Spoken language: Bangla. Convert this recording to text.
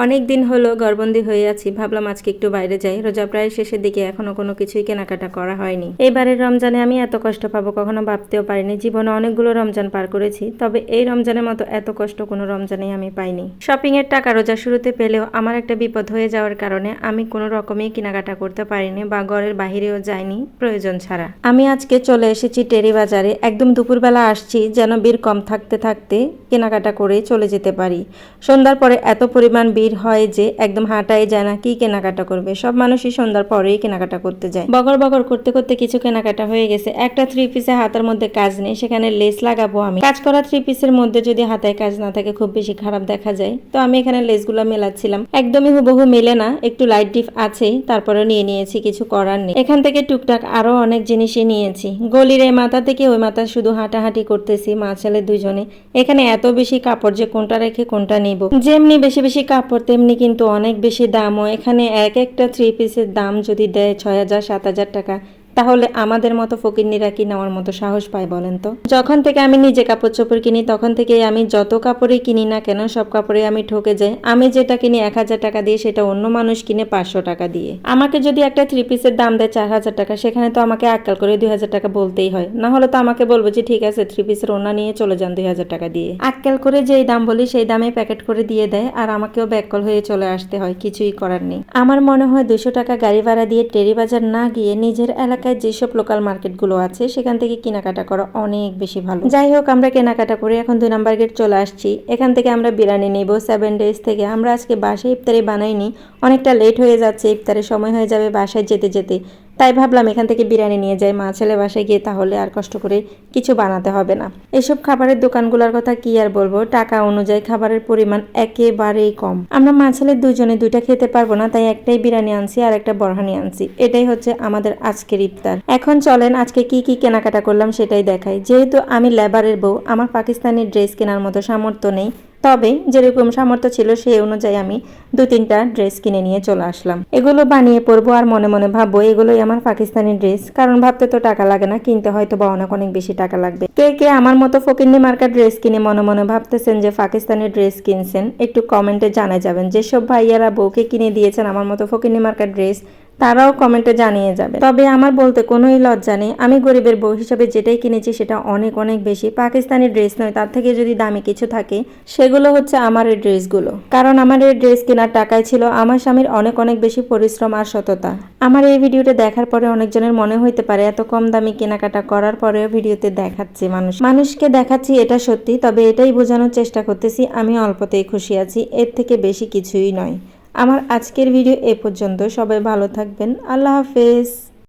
অনেক দিন হলো ঘরবন্দি হয়ে আছি, ভাবলাম আজকে একটু বাইরে যাই। রোজা প্রায় শেষের দিকে, এখনো কোনো কিছুই কেনাকাটা করা হয়নি। এবারের রমজানে আমি এত কষ্ট পাবো কখনো ভাবতেও পারিনি। জীবনে অনেকগুলো রমজান পার করেছি, তবে এই রমজানের মতো এত কষ্ট কোনো রমজানে আমি পাইনি। শপিং এর টাকা রোজা শুরুতে পেলেও আমার একটা বিপদ হয়ে যাওয়ার কারণে আমি কোনো রকমই কেনাকাটা করতে পারিনি বা ঘরের বাহিরেও যাইনি প্রয়োজন ছাড়া। আমি আজকে চলে এসেছি টেরি বাজারে, একদম দুপুরবেলা আসছি যেন ভিড় কম থাকতে থাকতে কেনাকাটা করে চলে যেতে পারি। সন্ধ্যার পরে এত পরিমাণ ভিড় হয় যে একদম হাঁটাই যায় না, কি কেনাকাটা করবে। সব মানুষই সন্ধ্যার পরেই কেনাকাটা করতে যায়। বগর বগর করতে করতে কিছু কেনাকাটা হয়ে গেছে। একটা 3 পিসে হাতার মধ্যে কাজ নেই, সেখানে লেস লাগাবো আমি। কাজ করা 3 পিসের মধ্যে যদি হাতায় কাজ না থাকে খুব বেশি খারাপ দেখা যায়। তো আমি এখানে লেসগুলো মেলাচ্ছিলাম, একদমই হুবহু মেলে না, একটু লাইট ডিপ আছে, তারপরে নিয়ে নিয়েছি, কিছু করার নেই। এখান থেকে টুকটাক আরো অনেক জিনিসই নিয়েছি। গলির এই মাথা থেকে ওই মাথা শুধু হাঁটাহাঁটি করতেছি মা ছেলে দুজনে। এখানে এত বেশি কাপড় যে কোনটা রেখে কোনটা নিব। যেমনি বেশি বেশি কাপড় তেমনি কিন্তু অনেক বেশি দামও। এখানে এক একটা 3 পিসের দাম যদি দেয় 6,000 7,000 টাকা, তাহলে আমাদের মতো ফকিন্নিরা কি নেওয়ার মতো সাহস পায় বলেন তো। যখন থেকে আমি নিজে কাপড় চোপড় কিনি তখন থেকে আমি যত কাপড়ই কিনি না কেন সব কাপড়ে আমি ঠকে যাই। আমি যেটা কিনি 1,000 টাকা দিয়ে সেটা অন্য মানুষ কিনে 500 টাকা দিয়ে। আমাকে যদি একটা 3 পিসের দাম দেয় 4,000 টাকা, সেখানে তো আমাকে আক্কাল করে 2,000 টাকা বলতেই হয়। না হলে তো আমাকে বলবো যে ঠিক আছে 3 পিসের ওনা নিয়ে চলে যান 2,000 টাকা দিয়ে। আক্কাল করে যেই দাম বলি সেই দামে প্যাকেট করে দিয়ে দেয়, আর আমাকেও ব্যাককল হয়ে চলে আসতে হয়, কিছুই করার নেই। আমার মনে হয় 200 টাকা গাড়ি ভাড়া দিয়ে টেরি বাজার না গিয়ে নিজের এলাকায় যেসব লোকাল মার্কেটগুলো আছে সেখান থেকে কেনাকাটা করা অনেক বেশি ভালো। যাই হোক, আমরা কেনাকাটা করে এখন 2 নাম্বার গেট চলে আসছি। এখান থেকে আমরা বিরিয়ানি নেব 7 ডেজ থেকে। আমরা আজকে বাসায় ইফতারি বানাইনি, অনেকটা লেট হয়ে যাচ্ছে, ইফতারের সময় হয়ে যাবে বাসায় যেতে যেতে। তাই ভাবলাম এখান থেকে বিরিয়ানি নিয়ে যাই মা ছেলে বাসায় গিয়ে, তাহলে আর কষ্ট করে কিছু বানাতে হবে না। এসব খাবারের দোকানগুলোর কথা কি আর বলবো, টাকা অনুযায়ী খাবারের পরিমাণ একেবারেই কম। আমরা মা ছেলে দুজনে দুইটা খেতে পারবো না, তাই একটাই বিরিয়ানি আনছি আর একটা বরহানি আনছি। এটাই হচ্ছে আমাদের আজকের ইফতার। এখন চলেন আজকে কি কি কেনাকাটা করলাম সেটাই দেখাই। যেহেতু আমি লেবারের বউ, আমার পাকিস্তানি ড্রেস কেনার মতো সামর্থ্য নেই, তবে যেরকম সামর্থ্য ছিল সেই অনুযায়ী আমি 2-3টা ড্রেস কিনে নিয়ে চলে আসলাম। এগুলো বানিয়ে পরবো আর মনে মনে ভাববো এগুলোই আমার পাকিস্তানি ড্রেস, কারণ ভাবতে তো টাকা লাগে না, কিনতে হয়তো বা অনেক বেশি টাকা লাগবে। কে কে আমার মতো ফকিন্নি মার্কা ড্রেস কিনে মনে মনে ভাবতেছেন যে পাকিস্তানি ড্রেস কিনছেন, একটু কমেন্টে জানাই যাবেন। যেসব ভাইয়ারা বউকে কিনে দিয়েছেন আমার মতো ফকিন্নি মার্কা ড্রেস, তারাও কমেন্টে জানিয়ে যাবে। তবে আমার বলতে কোনোই লজ্জা নেই, আমি গরিবের বউ হিসাবে যেটাই কিনেছি সেটা অনেক বেশি পাকিস্তানি ড্রেস নয়, তার থেকে যদি দামি কিছু থাকে সেগুলো হচ্ছে আমার এই ড্রেসগুলো। কারণ আমার এই ড্রেস কেনার টাকায় ছিল আমার স্বামীর অনেক বেশি পরিশ্রম আর সততা। আমার এই ভিডিওটা দেখার পরে অনেকজনের মনে হইতে পারে এত কম দামি কেনাকাটা করার পরেও ভিডিওতে দেখাচ্ছি মানুষকে দেখাচ্ছি, এটা সত্যি। তবে এটাই বোঝানোর চেষ্টা করতেছি আমি অল্পতেই খুশি আছি, এর থেকে বেশি কিছুই নয়। আমার আজকের ভিডিও এ পর্যন্ত। সবাই ভালো থাকবেন, আল্লাহ হাফেজ।